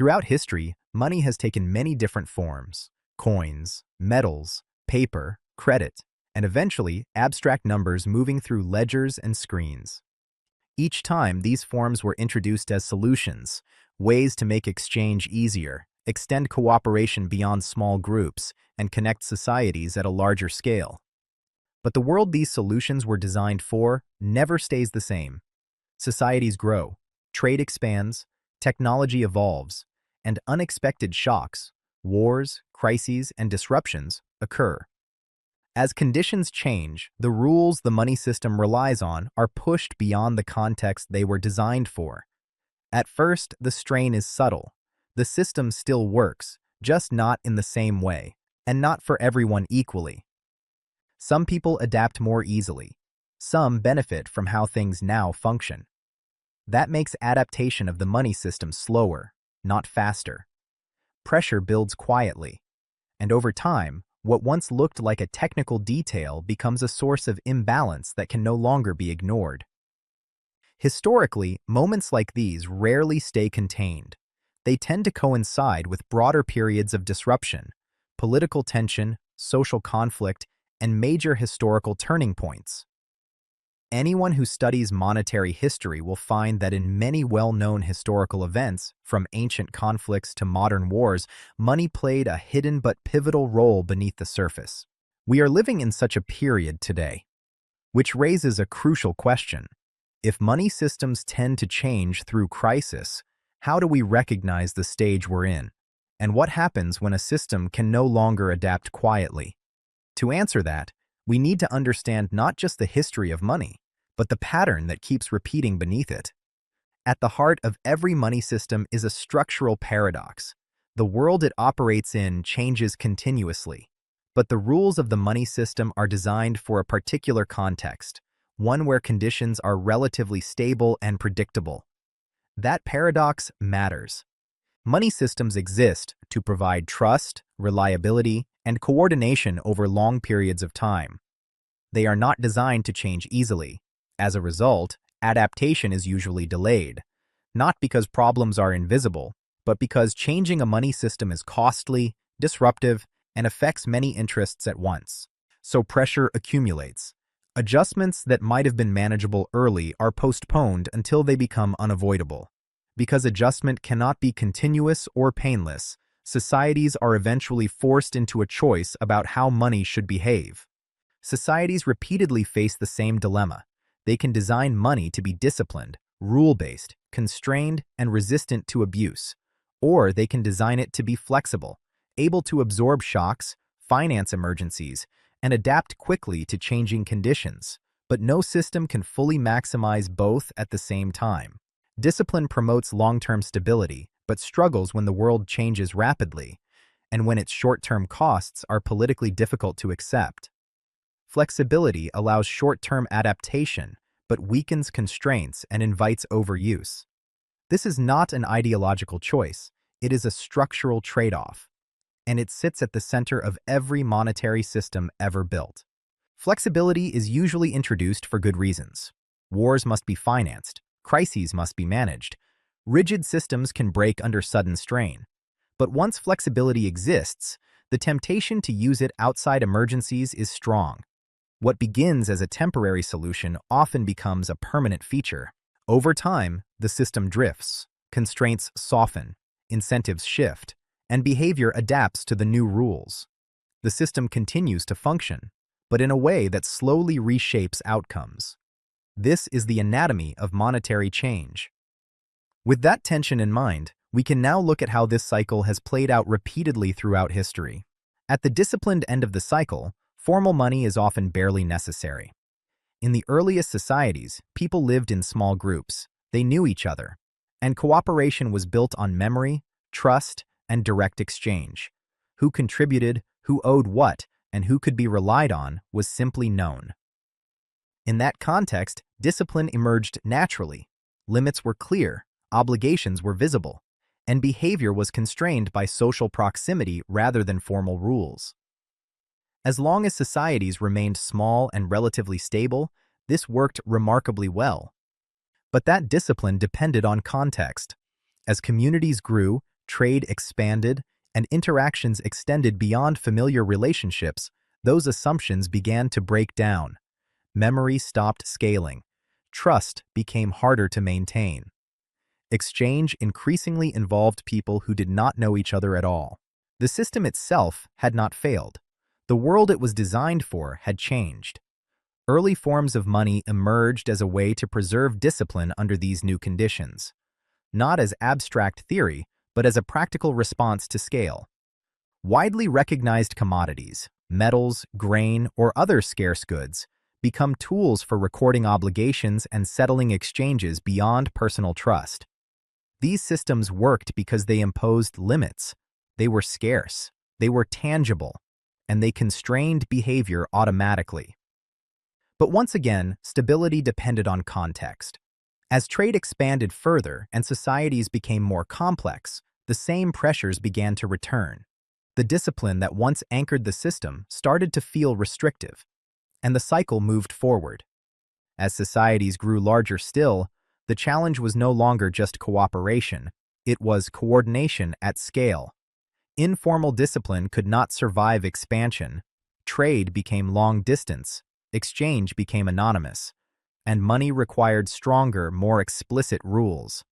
Throughout history, money has taken many different forms: coins, metals, paper, credit, and eventually abstract numbers moving through ledgers and screens. Each time, these forms were introduced as solutions, ways to make exchange easier, extend cooperation beyond small groups, and connect societies at a larger scale. But the world these solutions were designed for never stays the same. Societies grow, trade expands, technology evolves, and unexpected shocks, wars, crises, and disruptions occur. As conditions change, the rules the money system relies on are pushed beyond the context they were designed for. At first, the strain is subtle. The system still works, just not in the same way, and not for everyone equally. Some people adapt more easily. Some benefit from how things now function. That makes adaptation of the money system slower, not faster. Pressure builds quietly, and over time, what once looked like a technical detail becomes a source of imbalance that can no longer be ignored. Historically, moments like these rarely stay contained. They tend to coincide with broader periods of disruption, political tension, social conflict, and major historical turning points. Anyone who studies monetary history will find that in many well-known historical events, from ancient conflicts to modern wars, money played a hidden but pivotal role beneath the surface. We are living in such a period today, which raises a crucial question. If money systems tend to change through crisis, how do we recognize the stage we're in? And what happens when a system can no longer adapt quietly? To answer that, we need to understand not just the history of money, but the pattern that keeps repeating beneath it. At the heart of every money system is a structural paradox. The world it operates in changes continuously, but the rules of the money system are designed for a particular context, one where conditions are relatively stable and predictable. That paradox matters. Money systems exist to provide trust, reliability, and coordination over long periods of time. They are not designed to change easily. As a result, adaptation is usually delayed, not because problems are invisible, but because changing a money system is costly, disruptive, and affects many interests at once. So pressure accumulates. Adjustments that might have been manageable early are postponed until they become unavoidable. Because adjustment cannot be continuous or painless, societies are eventually forced into a choice about how money should behave. Societies repeatedly face the same dilemma. They can design money to be disciplined, rule-based, constrained, and resistant to abuse. Or they can design it to be flexible, able to absorb shocks, finance emergencies, and adapt quickly to changing conditions. But no system can fully maximize both at the same time. Discipline promotes long-term stability, but struggles when the world changes rapidly, and when its short-term costs are politically difficult to accept. Flexibility allows short-term adaptation, but weakens constraints and invites overuse. This is not an ideological choice, it is a structural trade-off, and it sits at the center of every monetary system ever built. Flexibility is usually introduced for good reasons. Wars must be financed, crises must be managed. Rigid systems can break under sudden strain. But once flexibility exists, the temptation to use it outside emergencies is strong. What begins as a temporary solution often becomes a permanent feature. Over time, the system drifts, constraints soften, incentives shift, and behavior adapts to the new rules. The system continues to function, but in a way that slowly reshapes outcomes. This is the anatomy of monetary change. With that tension in mind, we can now look at how this cycle has played out repeatedly throughout history. At the disciplined end of the cycle, formal money is often barely necessary. In the earliest societies, people lived in small groups. They knew each other, and cooperation was built on memory, trust, and direct exchange. Who contributed, who owed what, and who could be relied on was simply known. In that context, discipline emerged naturally. Limits were clear, obligations were visible, and behavior was constrained by social proximity rather than formal rules. As long as societies remained small and relatively stable, this worked remarkably well. But that discipline depended on context. As communities grew, trade expanded, and interactions extended beyond familiar relationships, those assumptions began to break down. Memory stopped scaling. Trust became harder to maintain. Exchange increasingly involved people who did not know each other at all. The system itself had not failed. The world it was designed for had changed. Early forms of money emerged as a way to preserve discipline under these new conditions, not as abstract theory, but as a practical response to scale. Widely recognized commodities, metals, grain, or other scarce goods, become tools for recording obligations and settling exchanges beyond personal trust. These systems worked because they imposed limits. They were scarce, they were tangible, and they constrained behavior automatically. But once again, stability depended on context. As trade expanded further and societies became more complex, the same pressures began to return. The discipline that once anchored the system started to feel restrictive, and the cycle moved forward. As societies grew larger still, the challenge was no longer just cooperation, it was coordination at scale. Informal discipline could not survive expansion. Trade became long distance, exchange became anonymous, and money required stronger, more explicit rules.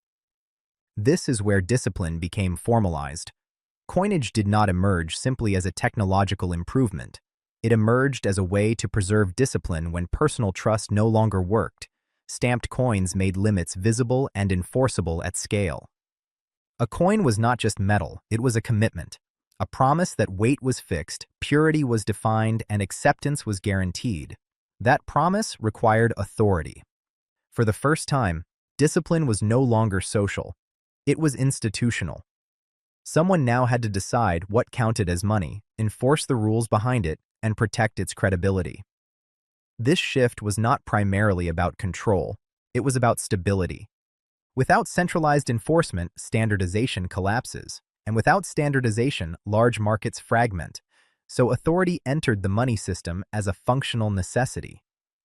This is where discipline became formalized. Coinage did not emerge simply as a technological improvement. It emerged as a way to preserve discipline when personal trust no longer worked. Stamped coins made limits visible and enforceable at scale. A coin was not just metal, it was a commitment. A promise that weight was fixed, purity was defined, and acceptance was guaranteed. That promise required authority. For the first time, discipline was no longer social. It was institutional. Someone now had to decide what counted as money, enforce the rules behind it, and protect its credibility. This shift was not primarily about control, it was about stability. Without centralized enforcement, standardization collapses, and without standardization, large markets fragment. So authority entered the money system as a functional necessity.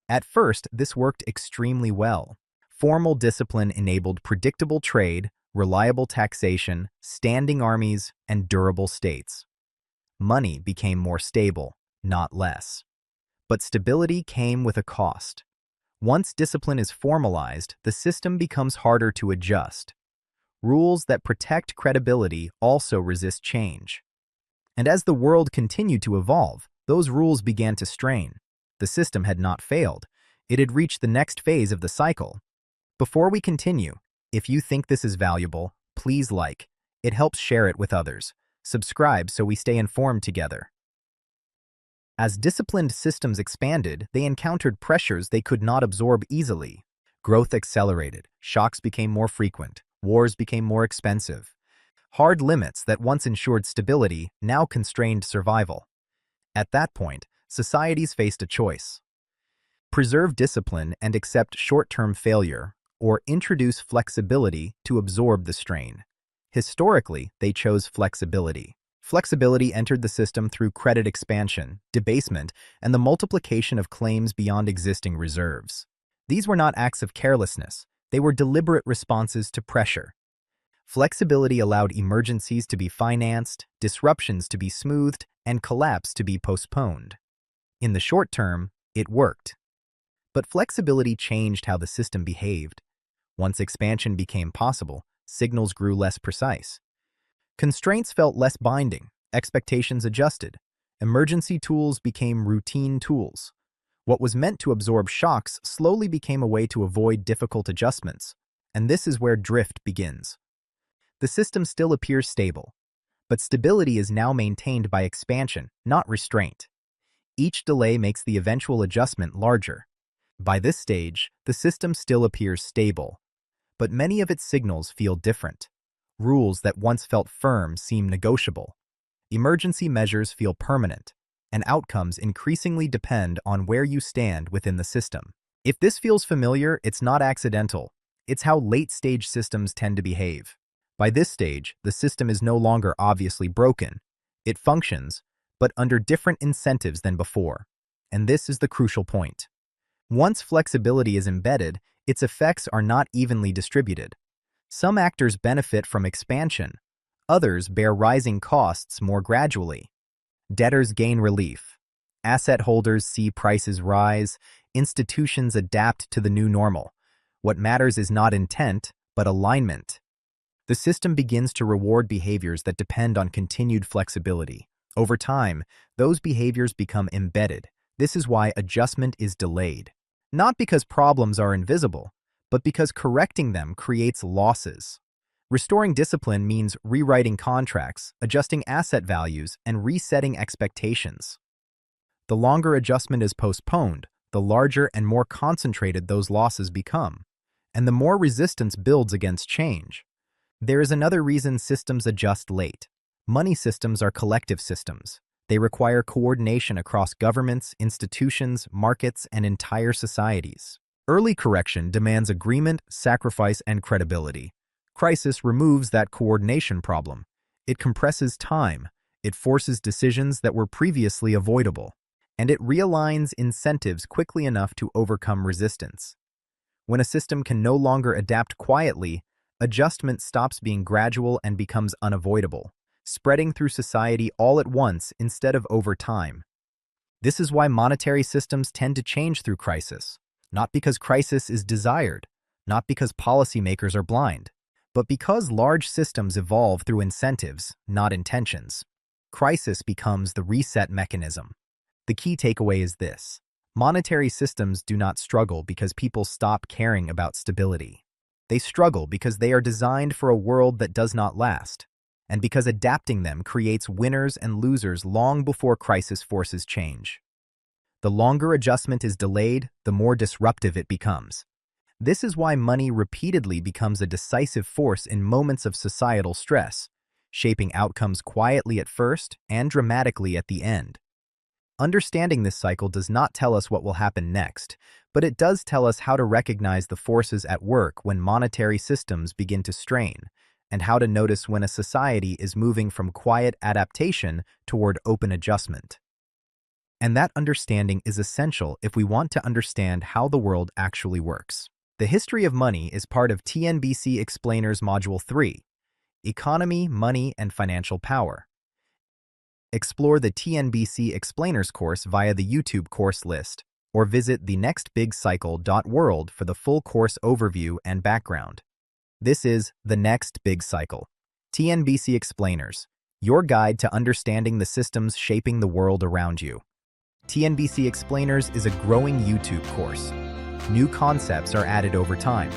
At first, this worked extremely well. Formal discipline enabled predictable trade, reliable taxation, standing armies, and durable states. Money became more stable, not less. But stability came with a cost. Once discipline is formalized, the system becomes harder to adjust. Rules that protect credibility also resist change. And as the world continued to evolve, those rules began to strain. The system had not failed. It had reached the next phase of the cycle. Before we continue, if you think this is valuable, please like. It helps share it with others. Subscribe so we stay informed together. As disciplined systems expanded, they encountered pressures they could not absorb easily. Growth accelerated, shocks became more frequent, wars became more expensive. Hard limits that once ensured stability now constrained survival. At that point, societies faced a choice. Preserve discipline and accept short-term failure, or introduce flexibility to absorb the strain. Historically, they chose flexibility. Flexibility entered the system through credit expansion, debasement, and the multiplication of claims beyond existing reserves. These were not acts of carelessness, they were deliberate responses to pressure. Flexibility allowed emergencies to be financed, disruptions to be smoothed, and collapse to be postponed. In the short term, it worked. But flexibility changed how the system behaved. Once expansion became possible, signals grew less precise. Constraints felt less binding, expectations adjusted. Emergency tools became routine tools. What was meant to absorb shocks slowly became a way to avoid difficult adjustments, and this is where drift begins. The system still appears stable, but stability is now maintained by expansion, not restraint. Each delay makes the eventual adjustment larger. By this stage, the system still appears stable, but many of its signals feel different. Rules that once felt firm seem negotiable. Emergency measures feel permanent, and outcomes increasingly depend on where you stand within the system. If this feels familiar, it's not accidental. It's how late-stage systems tend to behave. By this stage, the system is no longer obviously broken. It functions, but under different incentives than before. And this is the crucial point. Once flexibility is embedded, its effects are not evenly distributed. Some actors benefit from expansion, Others bear rising costs more gradually. Debtors gain relief. Asset holders see prices rise. Institutions adapt to the new normal. What matters is not intent, but alignment. The system begins to reward behaviors that depend on continued flexibility. Over time, those behaviors become embedded. This is why adjustment is delayed. Not because problems are invisible, but because correcting them creates losses. Restoring discipline means rewriting contracts, adjusting asset values, and resetting expectations. The longer adjustment is postponed, the larger and more concentrated those losses become, and the more resistance builds against change. There is another reason systems adjust late. Money systems are collective systems. They require coordination across governments, institutions, markets, and entire societies. Early correction demands agreement, sacrifice, and credibility. Crisis removes that coordination problem. It compresses time, it forces decisions that were previously avoidable, and it realigns incentives quickly enough to overcome resistance. When a system can no longer adapt quietly, adjustment stops being gradual and becomes unavoidable, spreading through society all at once instead of over time. This is why monetary systems tend to change through crisis, not because crisis is desired, not because policymakers are blind, but because large systems evolve through incentives, not intentions. Crisis becomes the reset mechanism. The key takeaway is this: monetary systems do not struggle because people stop caring about stability. They struggle because they are designed for a world that does not last, and because adapting them creates winners and losers long before crisis forces change. The longer adjustment is delayed, the more disruptive it becomes. This is why money repeatedly becomes a decisive force in moments of societal stress, shaping outcomes quietly at first and dramatically at the end. Understanding this cycle does not tell us what will happen next, but it does tell us how to recognize the forces at work when monetary systems begin to strain, and how to notice when a society is moving from quiet adaptation toward open adjustment. And that understanding is essential if we want to understand how the world actually works. The history of money is part of TNBC Explainers Module 3, Economy, Money, and Financial Power. Explore the TNBC Explainers course via the YouTube course list, or visit thenextbigcycle.world for the full course overview and background. This is The Next Big Cycle. TNBC Explainers, your guide to understanding the systems shaping the world around you. TNBC Explainers is a growing YouTube course. New concepts are added over time.